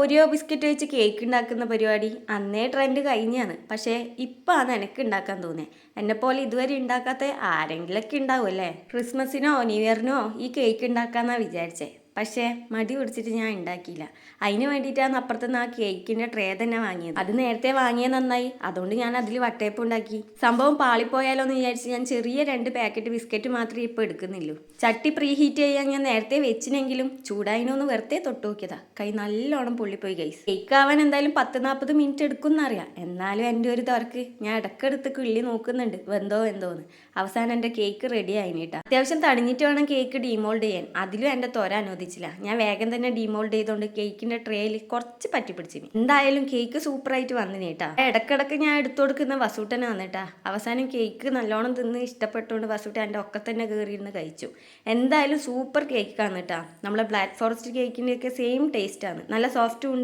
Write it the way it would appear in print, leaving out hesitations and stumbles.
ഓരിയോ biscuit വെച്ച് cake ഉണ്ടാക്കുന്ന പരിപാടി അന്നേ ട്രെൻഡ് കഴിഞ്ഞാണ്. പക്ഷേ ഇപ്പം ആണ് എനിക്ക് ഉണ്ടാക്കാൻ തോന്നിയത്. എന്നെപ്പോലെ ഇതുവരെ ഉണ്ടാക്കാത്ത ആരെങ്കിലൊക്കെ ഉണ്ടാവുമല്ലേ. ക്രിസ്മസിനോ ന്യൂ ഇയറിനോ ഈ കേക്ക് ഉണ്ടാക്കാമെന്നാണ് വിചാരിച്ചേ. പക്ഷേ മടി പിടിച്ചിട്ട് ഞാൻ ഉണ്ടാക്കിയില്ല. അതിന് വേണ്ടിയിട്ടാണ് അപ്പുറത്തുനിന്ന് ആ കേക്കിൻ്റെ ട്രേ തന്നെ വാങ്ങിയത്. അത് നേരത്തെ വാങ്ങിയത് നന്നായി. അതുകൊണ്ട് ഞാൻ അതിൽ വട്ടയപ്പം ഉണ്ടാക്കി. സംഭവം പാളിപ്പോയാലോ എന്ന് വിചാരിച്ച് ഞാൻ ചെറിയ 2 പാക്കറ്റ് ബിസ്ക്കറ്റ് മാത്രമേ ഇപ്പോൾ എടുക്കുന്നുള്ളൂ. ചട്ടി പ്രീ ഹീറ്റ് ചെയ്യാൻ ഞാൻ നേരത്തെ വെച്ചിനെങ്കിലും ചൂടായിനൊന്ന് വെറുതെ തൊട്ട് നോക്കിയതാ. കൈ നല്ലോണം പൊള്ളിപ്പോയി ഗൈസ്. കേക്ക് ആവാൻ എന്തായാലും 10-40 മിനിറ്റ് എടുക്കും എന്നറിയാം. എന്നാലും എൻ്റെ ഒരു തിരക്ക് ഞാൻ ഇടയ്ക്കെടുത്ത് കിള്ളി നോക്കുന്നുണ്ട് എന്തോന്ന്. അവസാനം എൻ്റെ കേക്ക് റെഡി ആയിട്ടാ. അത്യാവശ്യം തണിഞ്ഞിട്ട് വേണം കേക്ക് ഡീമോൾഡ് ചെയ്യാൻ. അതിലും എൻ്റെ തൊര അനുവദിച്ചില്ല. ഞാൻ വേഗം തന്നെ ഡീമോൾഡ് ചെയ്തുകൊണ്ട് കേക്കിൻ്റെ ട്രേയിൽ കുറച്ച് പറ്റി പിടിച്ചിന്. എന്തായാലും കേക്ക് സൂപ്പറായിട്ട് വന്നിനേട്ടാ. ഇടയ്ക്കിടയ്ക്ക് ഞാൻ എടുത്തു കൊടുക്കുന്ന വസൂട്ടനെ വന്നിട്ടാ. അവസാനം കേക്ക് നല്ലോണം തിന്ന് ഇഷ്ടപ്പെട്ടുകൊണ്ട് വസൂട്ട എൻ്റെ ഒക്കെ തന്നെ കയറിയിരുന്ന് കഴിച്ചു. എന്തായാലും സൂപ്പർ കേക്കാണ് കേട്ടാ. നമ്മളെ ബ്ലാക്ക് ഫോറസ്റ്റ് കേക്കിൻ്റെ ഒക്കെ സെയിം ടേസ്റ്റ് ആണ്. നല്ല സോഫ്റ്റും ഉണ്ട്.